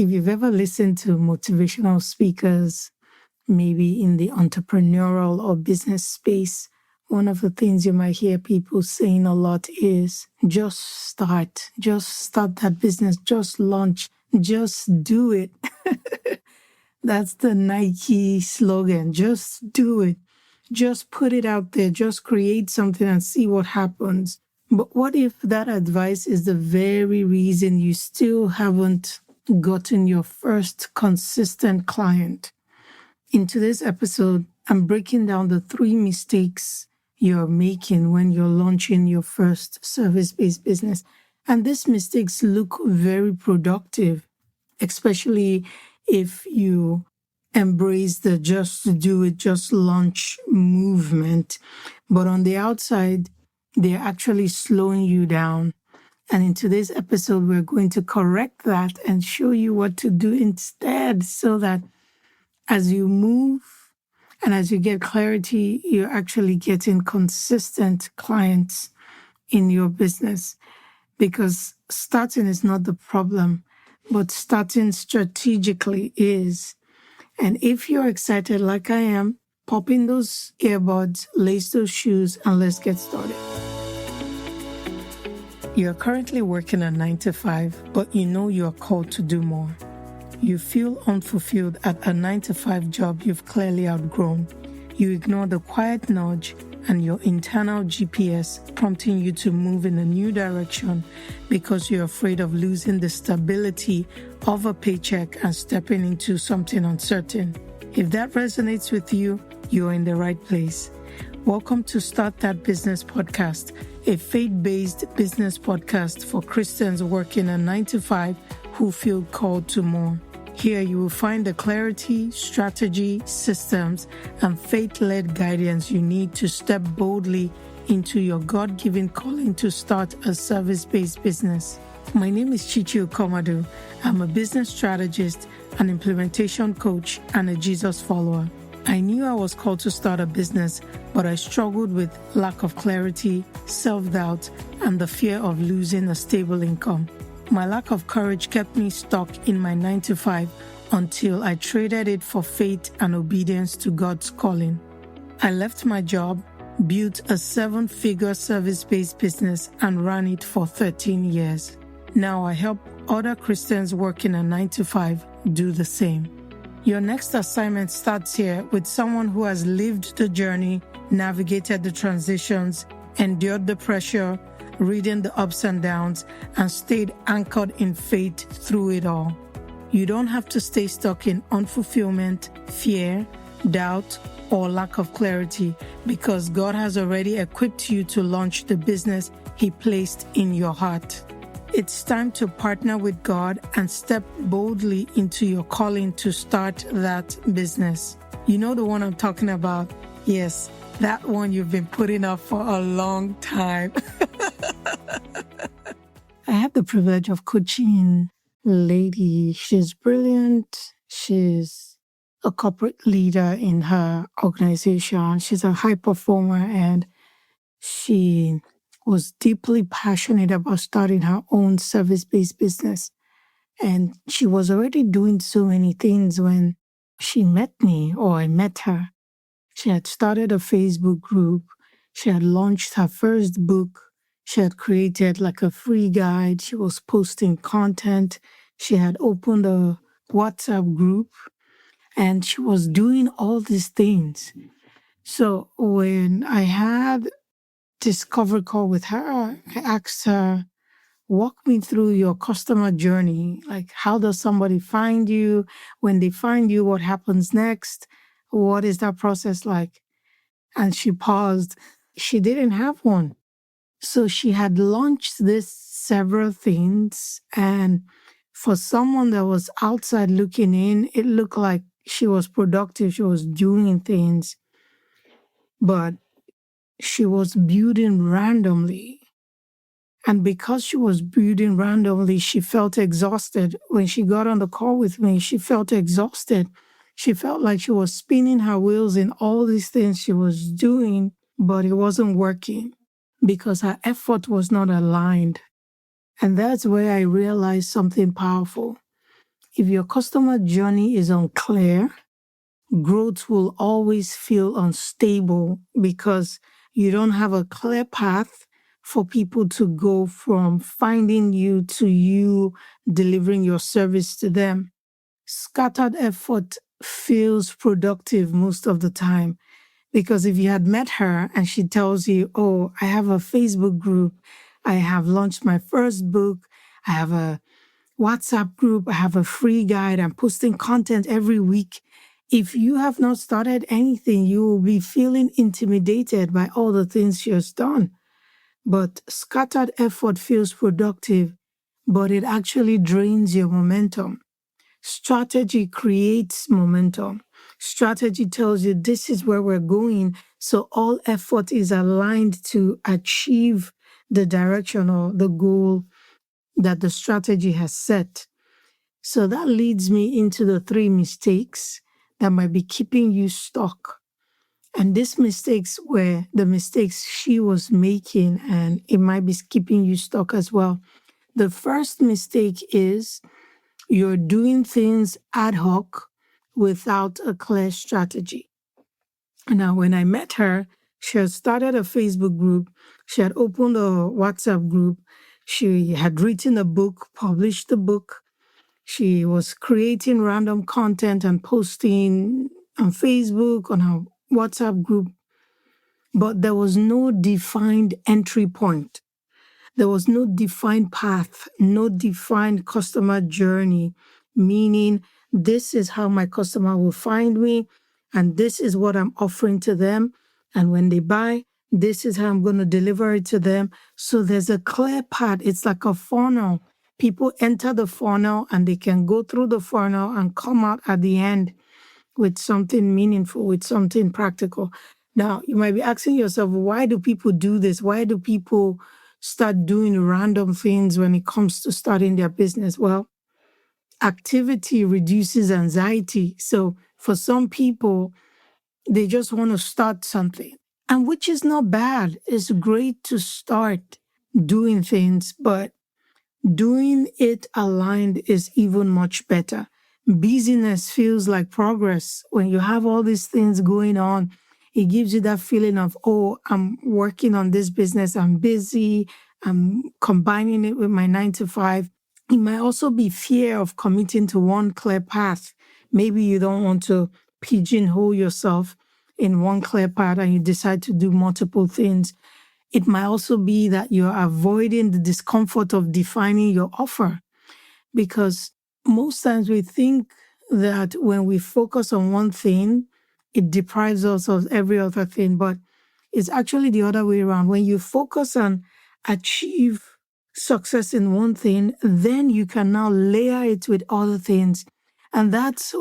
if you've ever listened to motivational speakers, maybe in the entrepreneurial or business space, one of the things you might hear people saying a lot is just start that business, just launch, just do it. That's the Nike slogan. Just do it. Just put it out there. Just create something and see what happens. But what if that advice is the very reason you still haven't gotten your first consistent client? In today's episode, I'm breaking down the 3 mistakes you're making when you're launching your first service-based business. And these mistakes look very productive, especially if you embrace the just do it, just launch movement. But on the outside, they're actually slowing you down. And in today's episode, we're going to correct that and show you what to do instead so that as you move and as you get clarity, you're actually getting consistent clients in your business. Because starting is not the problem, but starting strategically is. And if you're excited like I am, pop in those earbuds, lace those shoes, and let's get started. You're currently working a 9 to 5, but you know you're called to do more. You feel unfulfilled at a 9 to 5 job you've clearly outgrown. You ignore the quiet nudge and your internal GPS prompting you to move in a new direction because you're afraid of losing the stability of a paycheck and stepping into something uncertain. If that resonates with you, you're in the right place. Welcome to Start That Business Podcast, a faith-based business podcast for Christians working a 9 to 5 who feel called to more. Here you will find the clarity, strategy, systems, and faith-led guidance you need to step boldly into your God-given calling to start a service-based business. My name is Chichi Okomadu. I'm a business strategist, an implementation coach, and a Jesus follower. I knew I was called to start a business, but I struggled with lack of clarity, self-doubt, and the fear of losing a stable income. My lack of courage kept me stuck in my 9 to 5 until I traded it for faith and obedience to God's calling. I left my job, built a 7-figure service-based business, and ran it for 13 years. Now I help other Christians working a 9 to 5 do the same. Your next assignment starts here with someone who has lived the journey, navigated the transitions, endured the pressure, reading the ups and downs, and stayed anchored in faith through it all. You don't have to stay stuck in unfulfillment, fear, doubt, or lack of clarity because God has already equipped you to launch the business He placed in your heart. It's time to partner with God and step boldly into your calling to start that business. You know the one I'm talking about? Yes, that one you've been putting off for a long time. I had the privilege of coaching a lady. She's brilliant. She's a corporate leader in her organization. She's a high performer, and she was deeply passionate about starting her own service-based business. And she was already doing so many things when she met me, or I met her. She had started a Facebook group. She had launched her first book. She had created like a free guide. She was posting content. She had opened a WhatsApp group, and she was doing all these things. So when I had discovery call with her, I asked her, walk me through your customer journey. Like, how does somebody find you? When they find you, what happens next? What is that process like? And she paused. She didn't have one. So she had launched this several things. And for someone that was outside looking in, it looked like she was productive. She was doing things. But she was building randomly. And because she was building randomly, she felt exhausted. When she got on the call with me, she felt exhausted. She felt like she was spinning her wheels in all these things she was doing, but it wasn't working because her effort was not aligned. And that's where I realized something powerful. If your customer journey is unclear, growth will always feel unstable because you don't have a clear path for people to go from finding you to you delivering your service to them. Scattered effort feels productive most of the time because if you had met her and she tells you, oh, I have a Facebook group, I have launched my first book, I have a WhatsApp group, I have a free guide, I'm posting content every week. If you have not started anything, you will be feeling intimidated by all the things she has done. But scattered effort feels productive, but it actually drains your momentum. Strategy creates momentum. Strategy tells you this is where we're going. So all effort is aligned to achieve the direction or the goal that the strategy has set. So that leads me into the 3 mistakes that might be keeping you stuck. And these mistakes were the mistakes she was making, and it might be keeping you stuck as well. The first mistake is you're doing things ad hoc without a clear strategy. Now, when I met her, she had started a Facebook group, she had opened a WhatsApp group, she had written a book, published a book, she was creating random content and posting on Facebook, on her WhatsApp group, but there was no defined entry point. There was no defined path, no defined customer journey, meaning this is how my customer will find me, and this is what I'm offering to them. And when they buy, this is how I'm going to deliver it to them. So there's a clear path. It's like a funnel. People enter the funnel and they can go through the funnel and come out at the end with something meaningful, with something practical. Now, you might be asking yourself, why do people do this? Why do people start doing random things when it comes to starting their business? Well, activity reduces anxiety. So for some people, they just want to start something, and which is not bad. It's great to start doing things, but doing it aligned is even much better. Busyness feels like progress. When you have all these things going on, it gives you that feeling of, oh, I'm working on this business, I'm busy, I'm combining it with my 9 to 5. It might also be fear of committing to one clear path. Maybe you don't want to pigeonhole yourself in one clear path and you decide to do multiple things. It might also be that you're avoiding the discomfort of defining your offer, because most times we think that when we focus on one thing, it deprives us of every other thing, but it's actually the other way around. When you focus on achieve success in one thing, then you can now layer it with other things. And that's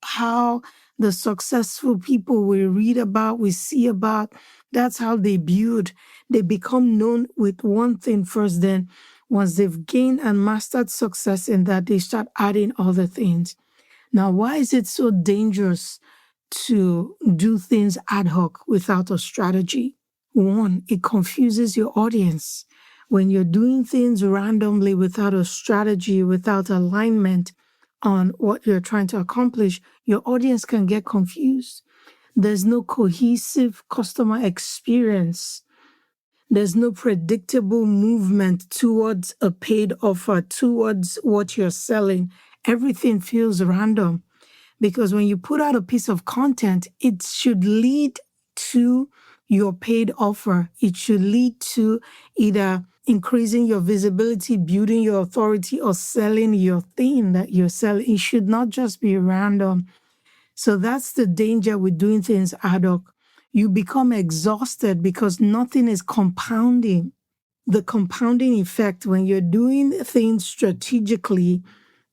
how the successful people we read about, we see about, that's how they build. They become known with one thing first, then once they've gained and mastered success in that, they start adding other things. Now, why is it so dangerous to do things ad hoc without a strategy? One, it confuses your audience. When you're doing things randomly without a strategy, without alignment on what you're trying to accomplish, your audience can get confused. There's no cohesive customer experience. There's no predictable movement towards a paid offer, towards what you're selling. Everything feels random because when you put out a piece of content, it should lead to your paid offer. It should lead to either increasing your visibility, building your authority, or selling your thing that you're selling. It should not just be random. So that's the danger with doing things ad hoc. You become exhausted because nothing is compounding. The compounding effect, when you're doing things strategically,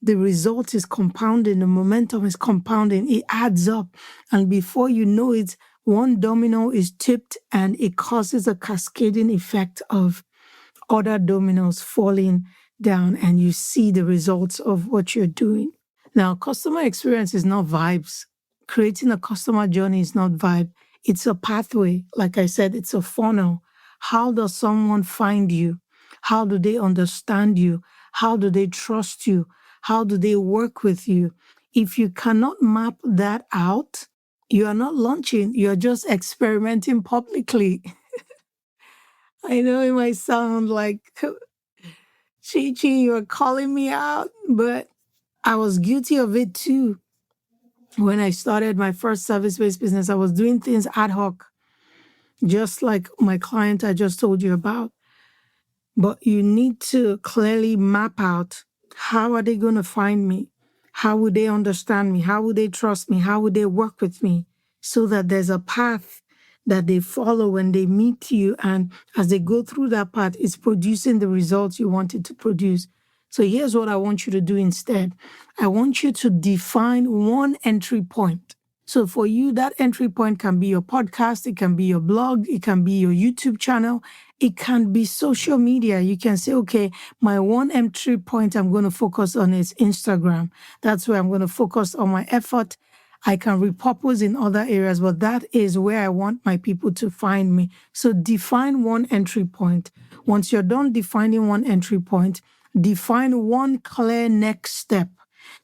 the result is compounding, the momentum is compounding, it adds up. And before you know it, one domino is tipped and it causes a cascading effect of other dominoes falling down, and you see the results of what you're doing. Now, customer experience is not vibes. Creating a customer journey is not vibe. It's a pathway. Like I said, it's a funnel. How does someone find you? How do they understand you? How do they trust you? How do they work with you? If you cannot map that out, you are not launching, you're just experimenting publicly. I know it might sound like, Chi Chi, you're calling me out, but I was guilty of it too. When I started my first service-based business, I was doing things ad hoc, just like my client I just told you about. But you need to clearly map out, how are they going to find me? How would they understand me? How would they trust me? How would they work with me? So that there's a path that they follow when they meet you. And as they go through that path, it's producing the results you want it to produce. So here's what I want you to do instead. I want you to define one entry point. So for you, that entry point can be your podcast, it can be your blog, it can be your YouTube channel, it can be social media. You can say, okay, my one entry point I'm going to focus on is Instagram. That's where I'm going to focus on my effort. I can repurpose in other areas, but that is where I want my people to find me. So define one entry point. Once you're done defining one entry point, define one clear next step.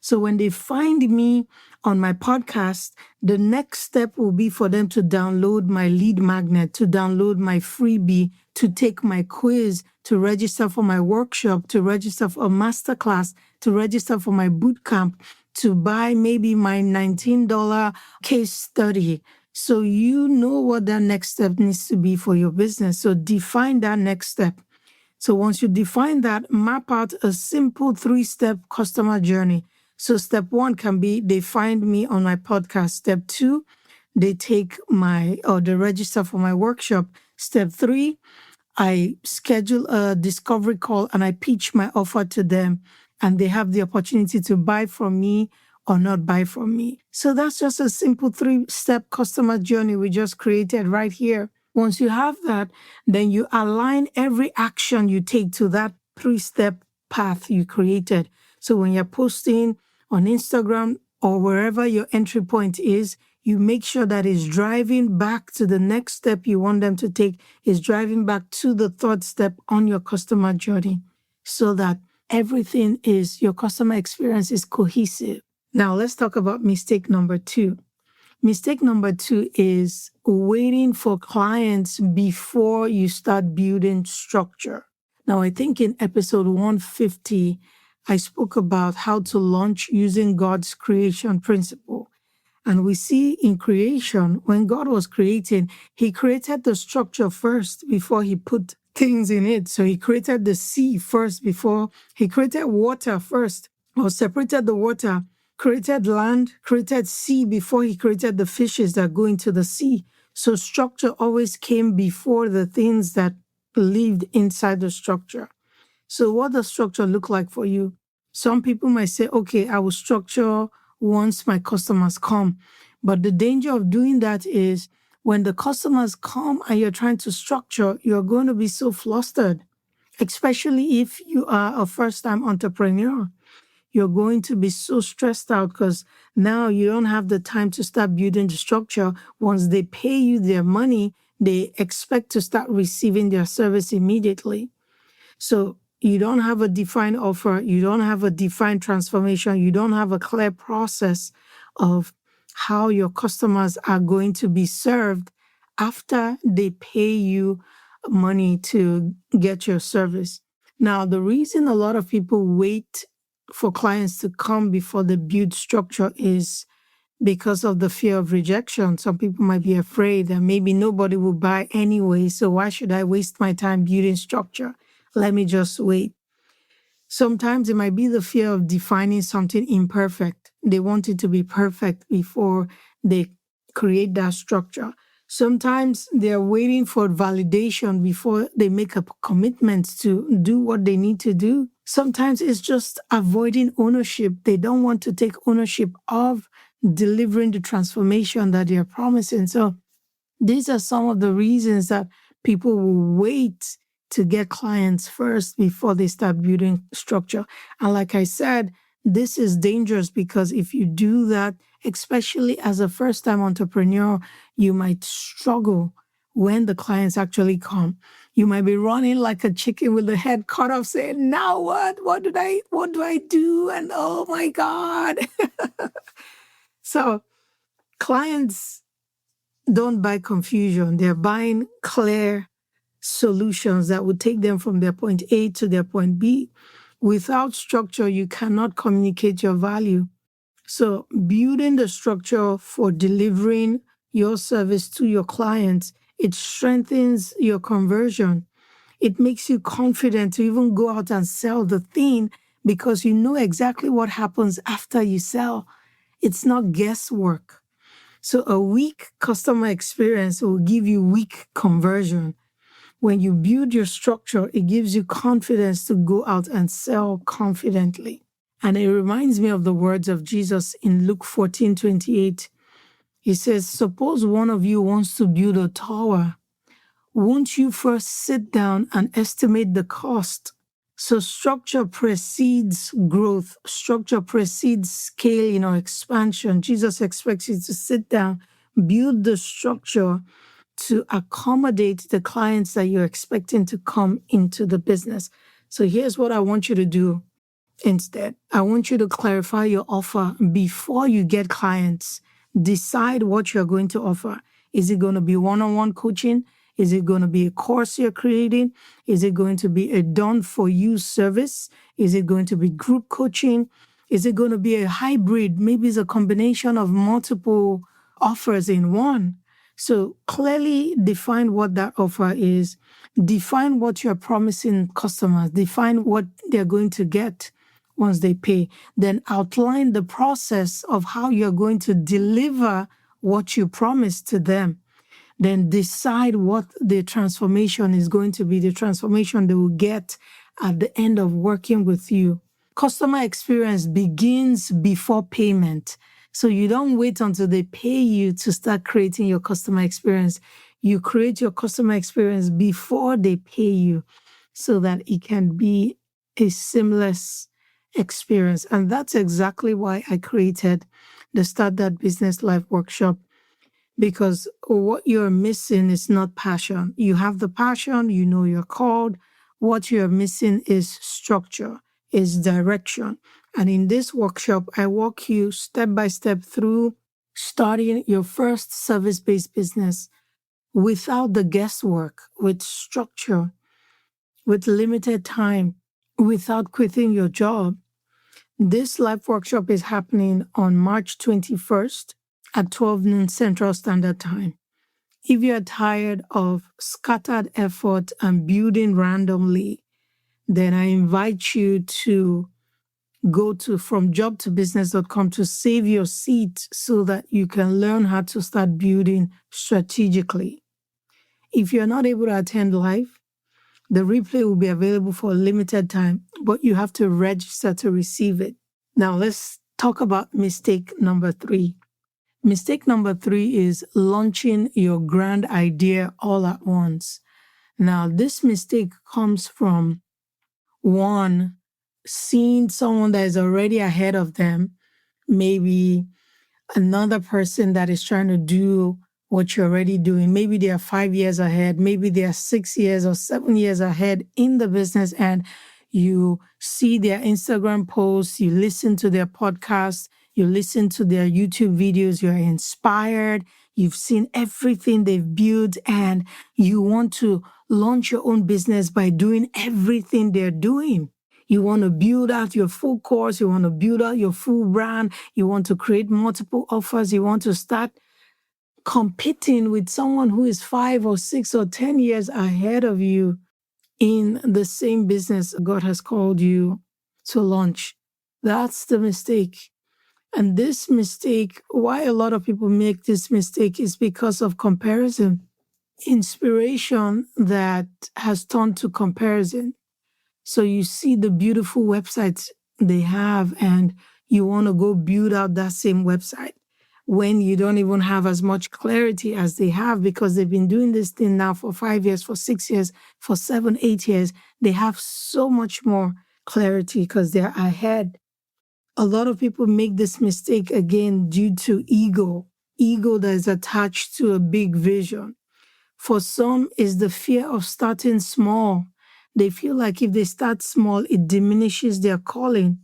So when they find me on my podcast, the next step will be for them to download my lead magnet, to download my freebie, to take my quiz, to register for my workshop, to register for a masterclass, to register for my bootcamp, to buy maybe my $19 case study. So you know what that next step needs to be for your business. So define that next step. So once you define that, map out a simple 3-step customer journey. So step 1 can be they find me on my podcast. Step 2, they take they register for my workshop. Step 3, I schedule a discovery call and I pitch my offer to them, and they have the opportunity to buy from me or not buy from me. So that's just a simple 3-step customer journey we just created right here. Once you have that, then you align every action you take to that 3-step path you created. So when you're posting on Instagram or wherever your entry point is, you make sure that it's driving back to the next step you want them to take, is driving back to the 3rd step on your customer journey, so that everything is, your customer experience is cohesive. Now let's talk about mistake number 2. Mistake number 2 is waiting for clients before you start building structure. Now, I think in episode 150, I spoke about how to launch using God's creation principle. And we see in creation, when God was creating, he created the structure first before he put things in it. So he created the sea first before he created water first, or separated the water, created land, created sea before he created the fishes that go into the sea. So structure always came before the things that lived inside the structure. So what does structure look like for you? Some people might say, okay, I will structure once my customers come. But the danger of doing that is when the customers come and you're trying to structure, you're going to be so flustered, especially if you are a first-time entrepreneur. You're going to be so stressed out because now you don't have the time to start building the structure. Once they pay you their money, they expect to start receiving their service immediately. So you don't have a defined offer, you don't have a defined transformation, you don't have a clear process of how your customers are going to be served after they pay you money to get your service. Now, the reason a lot of people wait for clients to come before they build structure is because of the fear of rejection. Some people might be afraid that maybe nobody will buy anyway, so why should I waste my time building structure? Let me just wait. Sometimes it might be the fear of defining something imperfect. They want it to be perfect before they create that structure. Sometimes they're waiting for validation before they make a commitment to do what they need to do. Sometimes it's just avoiding ownership. They don't want to take ownership of delivering the transformation that they're promising. So these are some of the reasons that people will wait to get clients first before they start building structure. And like I said, this is dangerous because if you do that, especially as a first-time entrepreneur, you might struggle when the clients actually come. You might be running like a chicken with the head cut off saying, now what? What do I do? And oh my God. So clients don't buy confusion. They're buying clear solutions that would take them from their point A to their point B. Without structure, you cannot communicate your value. So building the structure for delivering your service to your clients, it strengthens your conversion. It makes you confident to even go out and sell the thing because you know exactly what happens after you sell. It's not guesswork. So a weak customer experience will give you weak conversion. When you build your structure, it gives you confidence to go out and sell confidently. And it reminds me of the words of Jesus in Luke 14:28. He says, suppose one of you wants to build a tower. Won't you first sit down and estimate the cost? So structure precedes growth. Structure precedes scaling or expansion. Jesus expects you to sit down, build the structure to accommodate the clients that you're expecting to come into the business. So here's what I want you to do instead. I want you to clarify your offer before you get clients. Decide what you're going to offer. Is it going to be one-on-one coaching? Is it going to be a course you're creating? Is it going to be a done-for-you service? Is it going to be group coaching? Is it going to be a hybrid? Maybe it's a combination of multiple offers in one. So clearly define what that offer is. Define what you're promising customers. Define what they're going to get once they pay. Then outline the process of how you're going to deliver what you promised to them. Then decide what the transformation is going to be, the transformation they will get at the end of working with you. Customer experience begins before payment. So you don't wait until they pay you to start creating your customer experience. You create your customer experience before they pay you so that it can be a seamless experience. And that's exactly why I created the Start That Business Life workshop, because what you're missing is not passion. You have the passion, you know you're called. What you're missing is structure, is direction. And in this workshop, I walk you step by step through starting your first service-based business without the guesswork, with structure, with limited time, without quitting your job. This live workshop is happening on March 21st at 12 noon Central Standard Time. If you're tired of scattered effort and building randomly, then I invite you to go to fromjobtobusiness.com to save your seat so that you can learn how to start building strategically. If you're not able to attend live, the replay will be available for a limited time, but you have to register to receive it. Now let's talk about mistake number 3. Mistake number 3 is launching your grand idea all at once. Now, this mistake comes from, one, seeing someone that is already ahead of them, maybe another person that is trying to do what you're already doing. Maybe they are 5 years ahead, maybe they are 6 years or 7 years ahead in the business, and you see their Instagram posts, you listen to their podcasts, you listen to their YouTube videos, you're inspired, you've seen everything they've built, and you want to launch your own business by doing everything they're doing. You want to build out your full course, you want to build out your full brand, you want to create multiple offers, you want to start competing with someone who is 5 or 6 or 10 years ahead of you in the same business God has called you to launch. That's the mistake. And this mistake, why a lot of people make this mistake is because of comparison. Inspiration that has turned to comparison. So you see the beautiful websites they have and you want to go build out that same website when you don't even have as much clarity as they have, because they've been doing this thing now for 5 years, for 6 years, for 7, 8 years. They have so much more clarity because they're ahead. A lot of people make this mistake again due to ego that is attached to a big vision. For some, it's the fear of starting small. They feel like if they start small, it diminishes their calling.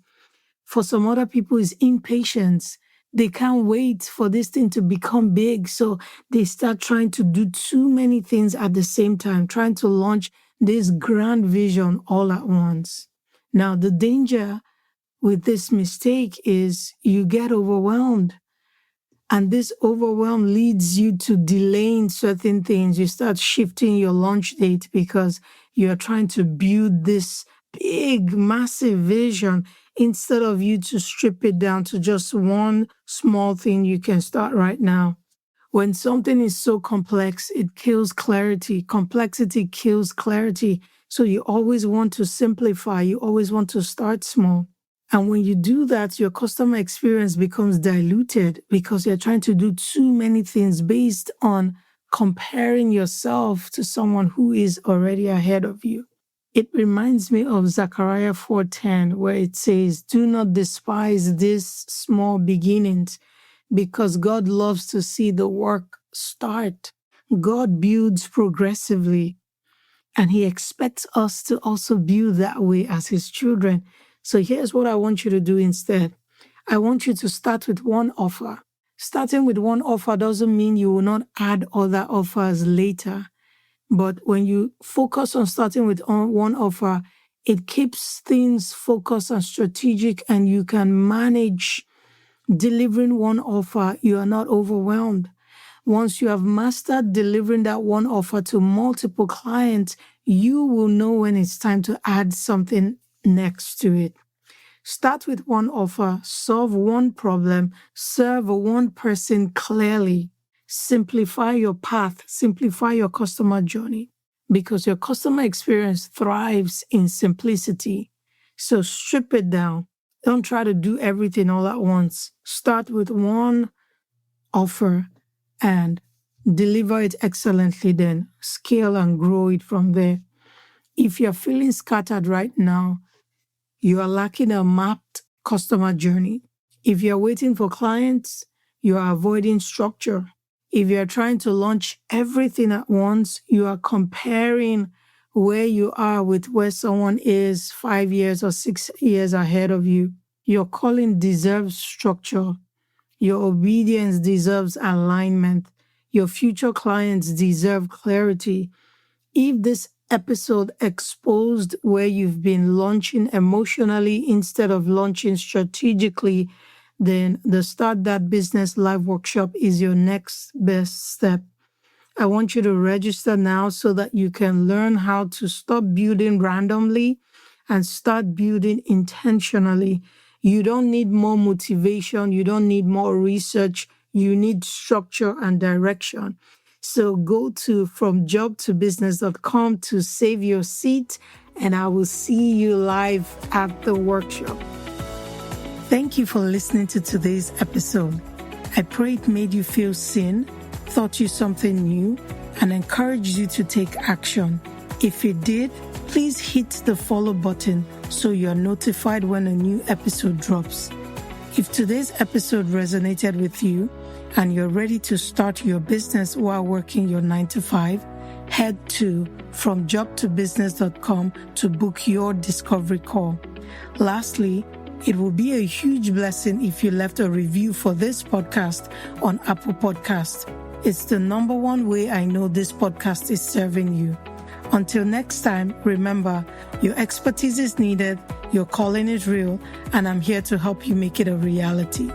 For some other people, it's impatience. They can't wait for this thing to become big. So they start trying to do too many things at the same time, trying to launch this grand vision all at once. Now, the danger with this mistake is you get overwhelmed. And this overwhelm leads you to delaying certain things. You start shifting your launch date because you're trying to build this big, massive vision instead of you to strip it down to just one small thing you can start right now. When something is so complex, it kills clarity. Complexity kills clarity. So you always want to simplify. You always want to start small. And when you do that, your customer experience becomes diluted because you're trying to do too many things based on comparing yourself to someone who is already ahead of you. It reminds me of Zechariah 4:10, where it says, "Do not despise these small beginnings, because God loves to see the work start." God builds progressively, and He expects us to also build that way as His children. So here's what I want you to do instead. I want you to start with one offer. Starting with one offer doesn't mean you will not add other offers later. But when you focus on starting with one offer, it keeps things focused and strategic, and you can manage delivering one offer. You are not overwhelmed. Once you have mastered delivering that one offer to multiple clients, you will know when it's time to add something next to it. Start with one offer, solve one problem, serve one person clearly. Simplify your path, simplify your customer journey, because your customer experience thrives in simplicity. So strip it down. Don't try to do everything all at once. Start with one offer and deliver it excellently, then scale and grow it from there. If you're feeling scattered right now, you are lacking a mapped customer journey. If you're waiting for clients, you are avoiding structure. If you're trying to launch everything at once, you are comparing where you are with where someone is 5 years or 6 years ahead of you. Your calling deserves structure. Your obedience deserves alignment. Your future clients deserve clarity. If this episode exposed where you've been launching emotionally instead of launching strategically, then the Start That Business Live workshop is your next best step. I want you to register now so that you can learn how to stop building randomly and start building intentionally. You don't need more motivation. You don't need more research. You need structure and direction. So go to fromjobtobusiness.com to save your seat, and I will see you live at the workshop. Thank you for listening to today's episode. I pray it made you feel seen, taught you something new, and encouraged you to take action. If it did, please hit the follow button so you're notified when a new episode drops. If today's episode resonated with you and you're ready to start your business while working your 9-to-5, head to fromjobtobusiness.com to book your discovery call. Lastly, it will be a huge blessing if you left a review for this podcast on Apple Podcasts. It's the number one way I know this podcast is serving you. Until next time, remember, your expertise is needed, your calling is real, and I'm here to help you make it a reality.